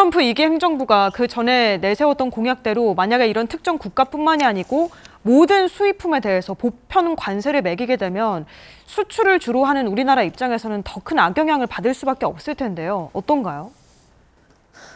트럼프 2기 행정부가 그 전에 내세웠던 공약대로 만약에 이런 특정 국가뿐만이 아니고 모든 수입품에 대해서 보편 관세를 매기게 되면 수출을 주로 하는 우리나라 입장에서는 더 큰 악영향을 받을 수밖에 없을 텐데요. 어떤가요?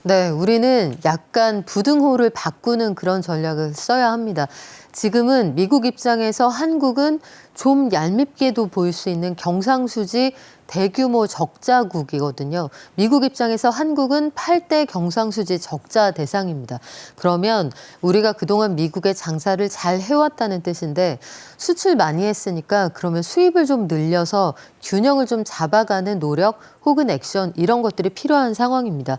네, 우리는 약간 부등호를 바꾸는 그런 전략을 써야 합니다. 지금은 미국 입장에서 한국은 좀 얄밉게도 보일 수 있는 경상수지 대규모 적자국이거든요. 미국 입장에서 한국은 8대 경상수지 적자 대상입니다. 그러면 우리가 그동안 미국의 장사를 잘 해왔다는 뜻인데 수출 많이 했으니까 그러면 수입을 좀 늘려서 균형을 좀 잡아가는 노력 혹은 액션 이런 것들이 필요한 상황입니다.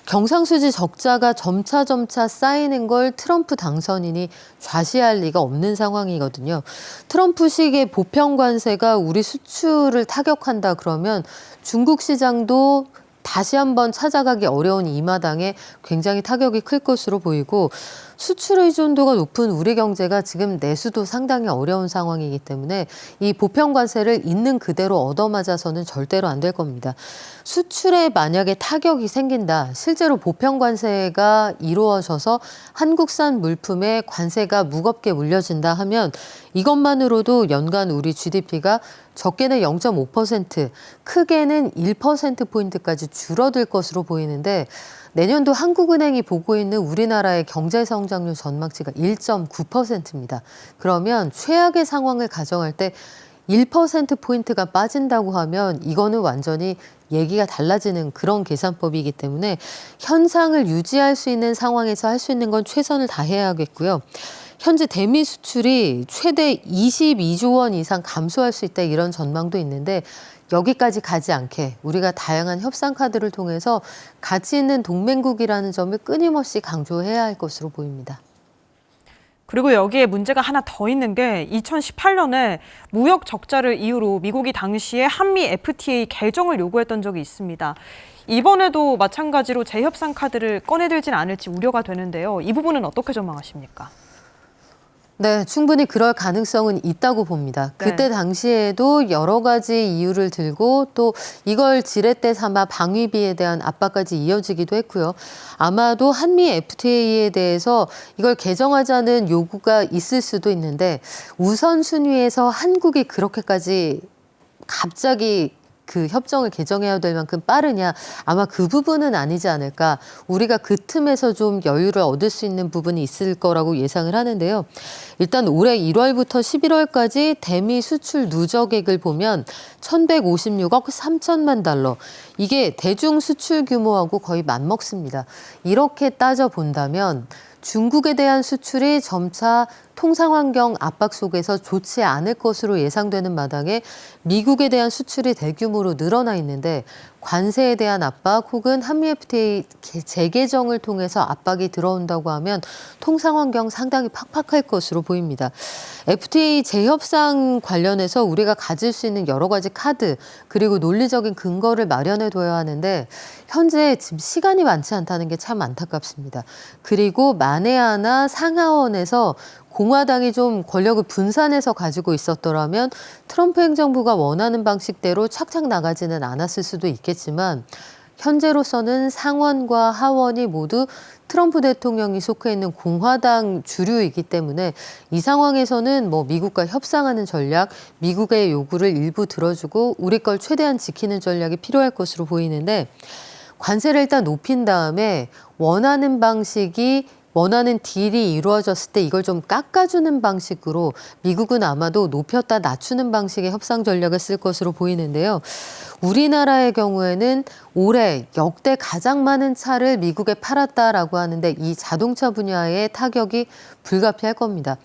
경상수지 적자가 점차 쌓이는 걸 트럼프 당선인이 좌시할 리가 없는 상황이거든요. 트럼프식의 보편 관세가 우리 수출을 타격한다 그러면 중국 시장도 다시 한번 찾아가기 어려운 이 마당에 굉장히 타격이 클 것으로 보이고 수출 의존도가 높은 우리 경제가 지금 내수도 상당히 어려운 상황이기 때문에 이 보편 관세를 있는 그대로 얻어맞아서는 절대로 안 될 겁니다. 수출에 만약에 타격이 생긴다. 실제로 보편 관세가 이루어져서 한국산 물품에 관세가 무겁게 물려진다 하면 이것만으로도 연간 우리 GDP가 적게는 0.5%, 크게는 1%포인트까지 줄어들 것으로 보이는데 내년도 한국은행이 보고 있는 우리나라의 경제 성장률 전망치가 1.9%입니다. 그러면 최악의 상황을 가정할 때 1%포인트가 빠진다고 하면 이거는 완전히 얘기가 달라지는 그런 계산법이기 때문에 현상을 유지할 수 있는 상황에서 할 수 있는 건 최선을 다해야겠고요. 현재 대미 수출이 최대 22조 원 이상 감소할 수 있다 이런 전망도 있는데 여기까지 가지 않게 우리가 다양한 협상 카드를 통해서 가치 있는 동맹국이라는 점을 끊임없이 강조해야 할 것으로 보입니다. 그리고 여기에 문제가 하나 더 있는 게 2018년에 무역 적자를 이유로 미국이 당시에 한미 FTA 개정을 요구했던 적이 있습니다. 이번에도 마찬가지로 재협상 카드를 꺼내들진 않을지 우려가 되는데요. 이 부분은 어떻게 전망하십니까? 네, 충분히 그럴 가능성은 있다고 봅니다. 네. 그때 당시에도 여러 가지 이유를 들고 또 이걸 지렛대 삼아 방위비에 대한 압박까지 이어지기도 했고요. 아마도 한미 FTA에 대해서 이걸 개정하자는 요구가 있을 수도 있는데 우선순위에서 한국이 그렇게까지 갑자기 그 협정을 개정해야 될 만큼 빠르냐 아마 그 부분은 아니지 않을까. 우리가 그 틈에서 좀 여유를 얻을 수 있는 부분이 있을 거라고 예상을 하는데요. 일단 올해 1월부터 11월까지 대미 수출 누적액을 보면 1,156억 3천만 달러. 이게 대중 수출 규모하고 거의 맞먹습니다. 이렇게 따져본다면 중국에 대한 수출이 점차 통상환경 압박 속에서 좋지 않을 것으로 예상되는 마당에 미국에 대한 수출이 대규모로 늘어나 있는데 관세에 대한 압박 혹은 한미 FTA 재개정을 통해서 압박이 들어온다고 하면 통상환경 상당히 팍팍할 것으로 보입니다. FTA 재협상 관련해서 우리가 가질 수 있는 여러 가지 카드 그리고 논리적인 근거를 마련해둬야 하는데 현재 지금 시간이 많지 않다는 게 참 안타깝습니다. 그리고 만에 하나 상하원에서 공화당이 좀 권력을 분산해서 가지고 있었더라면 트럼프 행정부가 원하는 방식대로 착착 나가지는 않았을 수도 있겠지만 현재로서는 상원과 하원이 모두 트럼프 대통령이 속해 있는 공화당 주류이기 때문에 이 상황에서는 뭐 미국과 협상하는 전략, 미국의 요구를 일부 들어주고 우리 걸 최대한 지키는 전략이 필요할 것으로 보이는데 관세를 일단 높인 다음에 원하는 방식이 원하는 딜이 이루어졌을 때 이걸 좀 깎아주는 방식으로 미국은 아마도 높였다 낮추는 방식의 협상 전략을 쓸 것으로 보이는데요. 우리나라의 경우에는 올해 역대 가장 많은 차를 미국에 팔았다라고 하는데 이 자동차 분야의 타격이 불가피할 겁니다.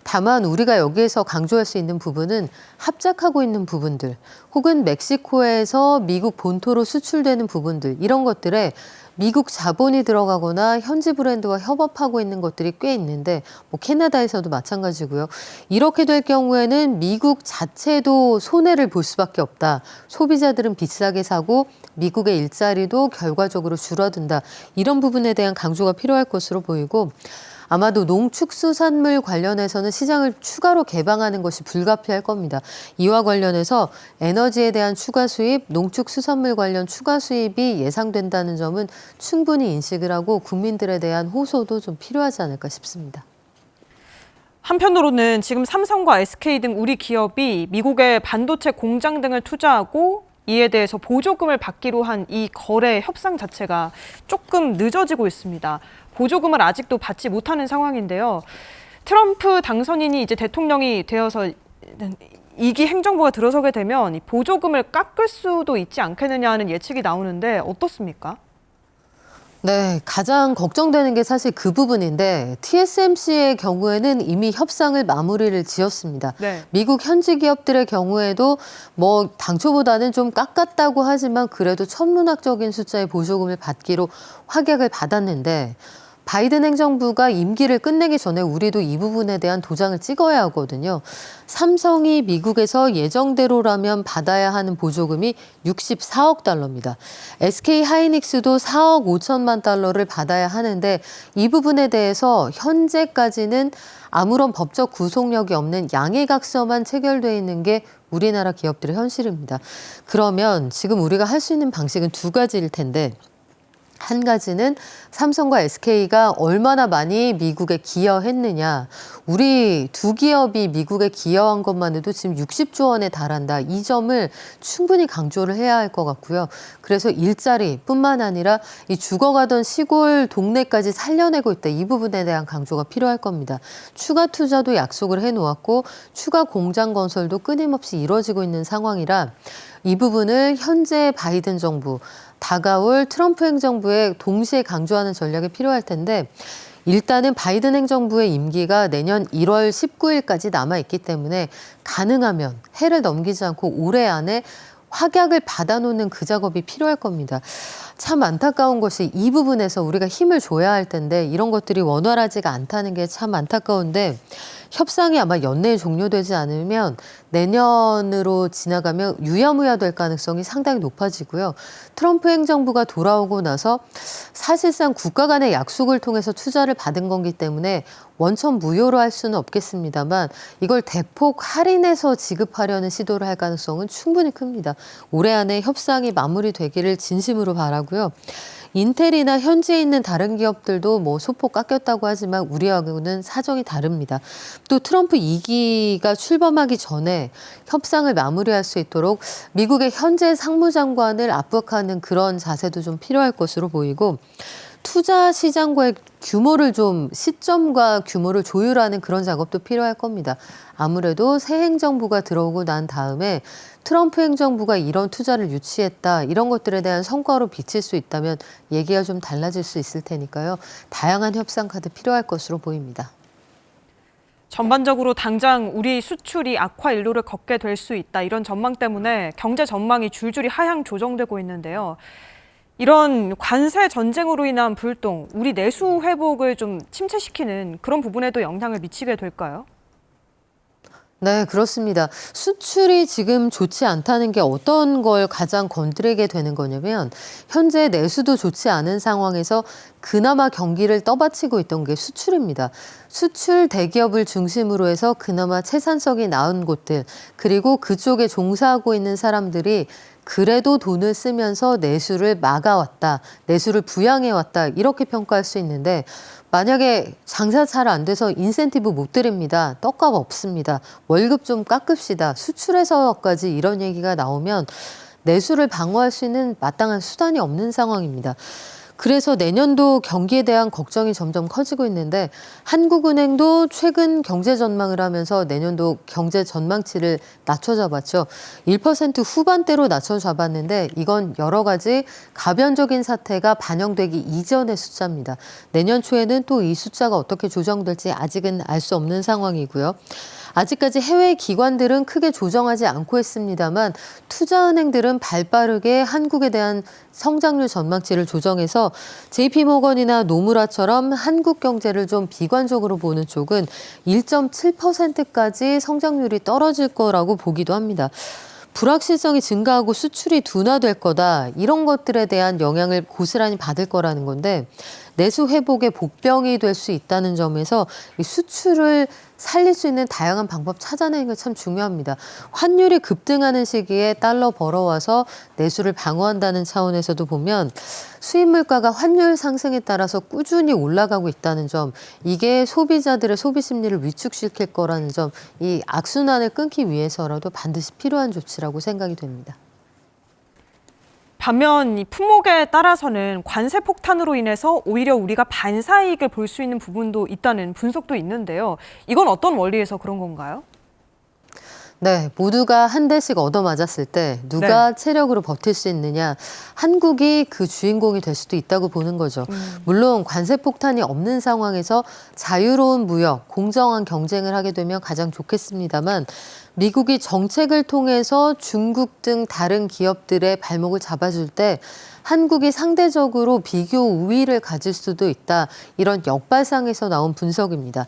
다만 우리가 여기에서 강조할 수 있는 부분은 합작하고 있는 부분들 혹은 멕시코에서 미국 본토로 수출되는 부분들 이런 것들에 미국 자본이 들어가거나 현지 브랜드와 협업하고 있는 것들이 꽤 있는데 뭐 캐나다에서도 마찬가지고요. 이렇게 될 경우에는 미국 자체도 손해를 볼 수밖에 없다. 소비자들은 비싸게 사고 미국의 일자리도 결과적으로 줄어든다. 이런 부분에 대한 강조가 필요할 것으로 보이고 아마도 농축수산물 관련해서는 시장을 추가로 개방하는 것이 불가피할 겁니다. 이와 관련해서 에너지에 대한 추가 수입, 농축수산물 관련 추가 수입이 예상된다는 점은 충분히 인식을 하고 국민들에 대한 호소도 좀 필요하지 않을까 싶습니다. 한편으로는 지금 삼성과 SK 등 우리 기업이 미국의 반도체 공장 등을 투자하고 이에 대해서 보조금을 받기로 한 이 거래 협상 자체가 조금 늦어지고 있습니다. 보조금을 아직도 받지 못하는 상황인데요. 트럼프 당선인이 이제 대통령이 되어서 2기 행정부가 들어서게 되면 이 보조금을 깎을 수도 있지 않겠느냐 하는 예측이 나오는데 어떻습니까? 네, 가장 걱정되는 게 사실 그 부분인데 TSMC의 경우에는 이미 협상을 마무리를 지었습니다. 네. 미국 현지 기업들의 경우에도 뭐 당초보다는 좀 깎았다고 하지만 그래도 천문학적인 숫자의 보조금을 받기로 확약을 받았는데 바이든 행정부가 임기를 끝내기 전에 우리도 이 부분에 대한 도장을 찍어야 하거든요. 삼성이 미국에서 예정대로라면 받아야 하는 보조금이 64억 달러입니다. SK 하이닉스도 4억 5천만 달러를 받아야 하는데 이 부분에 대해서 현재까지는 아무런 법적 구속력이 없는 양해각서만 체결돼 있는 게 우리나라 기업들의 현실입니다. 그러면 지금 우리가 할 수 있는 방식은 두 가지일 텐데 한 가지는 삼성과 SK가 얼마나 많이 미국에 기여했느냐. 우리 두 기업이 미국에 기여한 것만 해도 지금 60조 원에 달한다. 이 점을 충분히 강조를 해야 할 것 같고요. 그래서 일자리뿐만 아니라 이 죽어가던 시골 동네까지 살려내고 있다. 이 부분에 대한 강조가 필요할 겁니다. 추가 투자도 약속을 해놓았고 추가 공장 건설도 끊임없이 이루어지고 있는 상황이라 이 부분을 현재 바이든 정부, 다가올 트럼프 행정부에 동시에 강조하는 전략이 필요할 텐데 일단은 바이든 행정부의 임기가 내년 1월 19일까지 남아있기 때문에 가능하면 해를 넘기지 않고 올해 안에 확약을 받아놓는 그 작업이 필요할 겁니다. 참 안타까운 것이 이 부분에서 우리가 힘을 줘야 할 텐데 이런 것들이 원활하지가 않다는 게 참 안타까운데 협상이 아마 연내에 종료되지 않으면 내년으로 지나가면 유야무야 될 가능성이 상당히 높아지고요. 트럼프 행정부가 돌아오고 나서 사실상 국가 간의 약속을 통해서 투자를 받은 거기 때문에 원천 무효로 할 수는 없겠습니다만 이걸 대폭 할인해서 지급하려는 시도를 할 가능성은 충분히 큽니다. 올해 안에 협상이 마무리되기를 진심으로 바라고요. 인텔이나 현지에 있는 다른 기업들도 뭐 소폭 깎였다고 하지만 우리하고는 사정이 다릅니다. 또 트럼프 2기가 출범하기 전에 협상을 마무리할 수 있도록 미국의 현재 상무장관을 압박하는 그런 자세도 좀 필요할 것으로 보이고 투자 시장과의 규모를 좀 시점과 규모를 조율하는 그런 작업도 필요할 겁니다. 아무래도 새 행정부가 들어오고 난 다음에 트럼프 행정부가 이런 투자를 유치했다. 이런 것들에 대한 성과로 비칠 수 있다면 얘기가 좀 달라질 수 있을 테니까요. 다양한 협상 카드 필요할 것으로 보입니다. 전반적으로 당장 우리 수출이 악화 일로를 걷게 될 수 있다. 이런 전망 때문에 경제 전망이 줄줄이 하향 조정되고 있는데요. 이런 관세 전쟁으로 인한 불똥, 우리 내수 회복을 좀 침체시키는 그런 부분에도 영향을 미치게 될까요? 네, 그렇습니다. 수출이 지금 좋지 않다는 게 어떤 걸 가장 건드리게 되는 거냐면 현재 내수도 좋지 않은 상황에서 그나마 경기를 떠받치고 있던 게 수출입니다. 수출 대기업을 중심으로 해서 그나마 채산성이 나은 곳들 그리고 그쪽에 종사하고 있는 사람들이 그래도 돈을 쓰면서 내수를 막아왔다, 내수를 부양해왔다 이렇게 평가할 수 있는데 만약에 장사 잘 안 돼서 인센티브 못 드립니다. 떡값 없습니다. 월급 좀 깎읍시다. 수출에서까지 이런 얘기가 나오면 내수를 방어할 수 있는 마땅한 수단이 없는 상황입니다. 그래서 내년도 경기에 대한 걱정이 점점 커지고 있는데 한국은행도 최근 경제 전망을 하면서 내년도 경제 전망치를 낮춰잡았죠. 1% 후반대로 낮춰잡았는데 이건 여러 가지 가변적인 사태가 반영되기 이전의 숫자입니다. 내년 초에는 또 이 숫자가 어떻게 조정될지 아직은 알 수 없는 상황이고요. 아직까지 해외 기관들은 크게 조정하지 않고 있습니다만 투자은행들은 발빠르게 한국에 대한 성장률 전망치를 조정해서 JP모건이나 노무라처럼 한국 경제를 좀 비관적으로 보는 쪽은 1.7%까지 성장률이 떨어질 거라고 보기도 합니다. 불확실성이 증가하고 수출이 둔화될 거다. 이런 것들에 대한 영향을 고스란히 받을 거라는 건데 내수 회복의 복병이 될 수 있다는 점에서 이 수출을 살릴 수 있는 다양한 방법 찾아내는 게 참 중요합니다. 환율이 급등하는 시기에 달러 벌어와서 내수를 방어한다는 차원에서도 보면 수입 물가가 환율 상승에 따라서 꾸준히 올라가고 있다는 점, 이게 소비자들의 소비 심리를 위축시킬 거라는 점, 이 악순환을 끊기 위해서라도 반드시 필요한 조치라고 생각이 됩니다. 반면 이 품목에 따라서는 관세 폭탄으로 인해서 오히려 우리가 반사이익을 볼 수 있는 부분도 있다는 분석도 있는데요. 이건 어떤 원리에서 그런 건가요? 네, 모두가 한 대씩 얻어맞았을 때 누가 체력으로 버틸 수 있느냐, 한국이 그 주인공이 될 수도 있다고 보는 거죠. 물론 관세 폭탄이 없는 상황에서 자유로운 무역, 공정한 경쟁을 하게 되면 가장 좋겠습니다만, 미국이 정책을 통해서 중국 등 다른 기업들의 발목을 잡아줄 때 한국이 상대적으로 비교 우위를 가질 수도 있다. 이런 역발상에서 나온 분석입니다.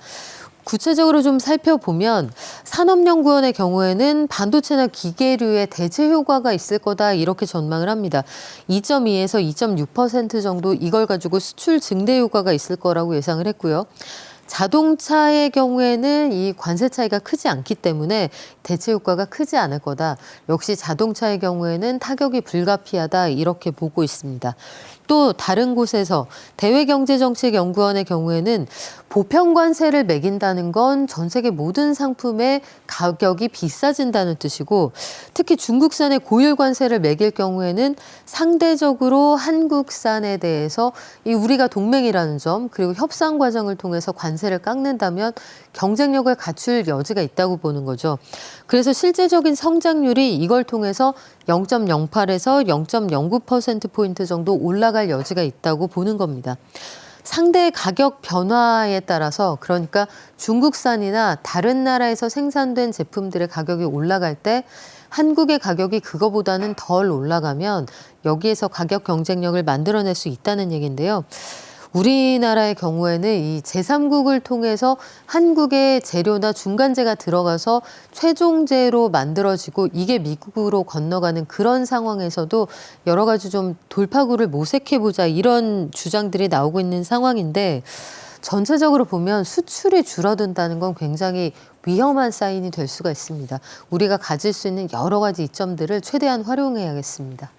구체적으로 좀 살펴보면 산업연구원의 경우에는 반도체나 기계류의 대체 효과가 있을 거다 이렇게 전망을 합니다. 2.2에서 2.6% 정도 이걸 가지고 수출 증대 효과가 있을 거라고 예상을 했고요. 자동차의 경우에는 이 관세 차이가 크지 않기 때문에 대체 효과가 크지 않을 거다. 역시 자동차의 경우에는 타격이 불가피하다 이렇게 보고 있습니다. 또 다른 곳에서 대외경제정책연구원의 경우에는 보편관세를 매긴다는 건 전 세계 모든 상품의 가격이 비싸진다는 뜻이고, 특히 중국산의 고율관세를 매길 경우에는 상대적으로 한국산에 대해서 이 우리가 동맹이라는 점, 그리고 협상 과정을 통해서 관세를 깎는다면 경쟁력을 갖출 여지가 있다고 보는 거죠. 그래서 실제적인 성장률이 이걸 통해서 0.08에서 0.09%포인트 정도 올라갈 여지가 있다고 보는 겁니다. 상대 가격 변화에 따라서, 그러니까 중국산이나 다른 나라에서 생산된 제품들의 가격이 올라갈 때 한국의 가격이 그거보다는 덜 올라가면 여기에서 가격 경쟁력을 만들어낼 수 있다는 얘기인데요. 우리나라의 경우에는 이 제3국을 통해서 한국의 재료나 중간재가 들어가서 최종재로 만들어지고 이게 미국으로 건너가는 그런 상황에서도 여러 가지 좀 돌파구를 모색해보자 이런 주장들이 나오고 있는 상황인데, 전체적으로 보면 수출이 줄어든다는 건 굉장히 위험한 사인이 될 수가 있습니다. 우리가 가질 수 있는 여러 가지 이점들을 최대한 활용해야겠습니다.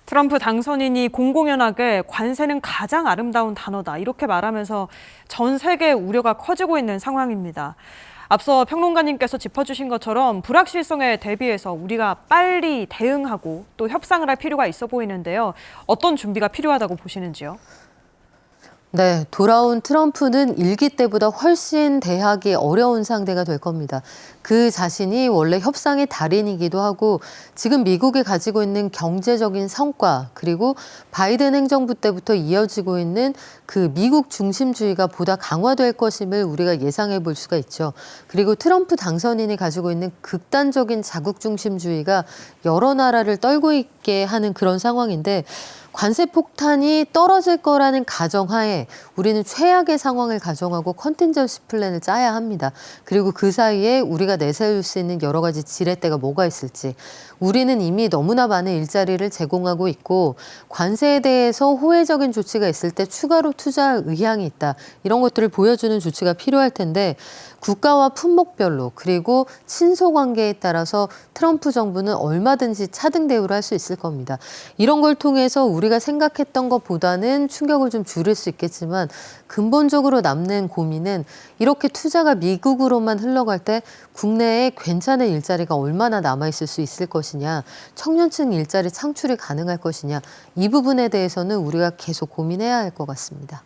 트럼프 당선인이 공공연하게 관세는 가장 아름다운 단어다 이렇게 말하면서 전 세계 우려가 커지고 있는 상황입니다. 앞서 평론가님께서 짚어주신 것처럼 불확실성에 대비해서 우리가 빨리 대응하고 또 협상을 할 필요가 있어 보이는데요. 어떤 준비가 필요하다고 보시는지요? 네, 돌아온 트럼프는 일기 때보다 훨씬 대하기 어려운 상대가 될 겁니다. 그 자신이 원래 협상의 달인이기도 하고 지금 미국이 가지고 있는 경제적인 성과, 그리고 바이든 행정부 때부터 이어지고 있는 그 미국 중심주의가 보다 강화될 것임을 우리가 예상해 볼 수가 있죠. 그리고 트럼프 당선인이 가지고 있는 극단적인 자국 중심주의가 여러 나라를 떨고 있게 하는 그런 상황인데, 관세 폭탄이 떨어질 거라는 가정하에 우리는 최악의 상황을 가정하고 컨틴전시 플랜을 짜야 합니다. 그리고 그 사이에 우리가 내세울 수 있는 여러 가지 지렛대가 뭐가 있을지, 우리는 이미 너무나 많은 일자리를 제공하고 있고 관세에 대해서 호혜적인 조치가 있을 때 추가로 투자할 의향이 있다. 이런 것들을 보여주는 조치가 필요할 텐데, 국가와 품목별로 그리고 친소 관계에 따라서 트럼프 정부는 얼마든지 차등 대우를 할 수 있을 겁니다. 이런 걸 통해서 우리가 생각했던 것보다는 충격을 좀 줄일 수 있겠지만, 근본적으로 남는 고민은 이렇게 투자가 미국으로만 흘러갈 때 국내에 괜찮은 일자리가 얼마나 남아있을 수 있을 것이냐, 청년층 일자리 창출이 가능할 것이냐, 이 부분에 대해서는 우리가 계속 고민해야 할 것 같습니다.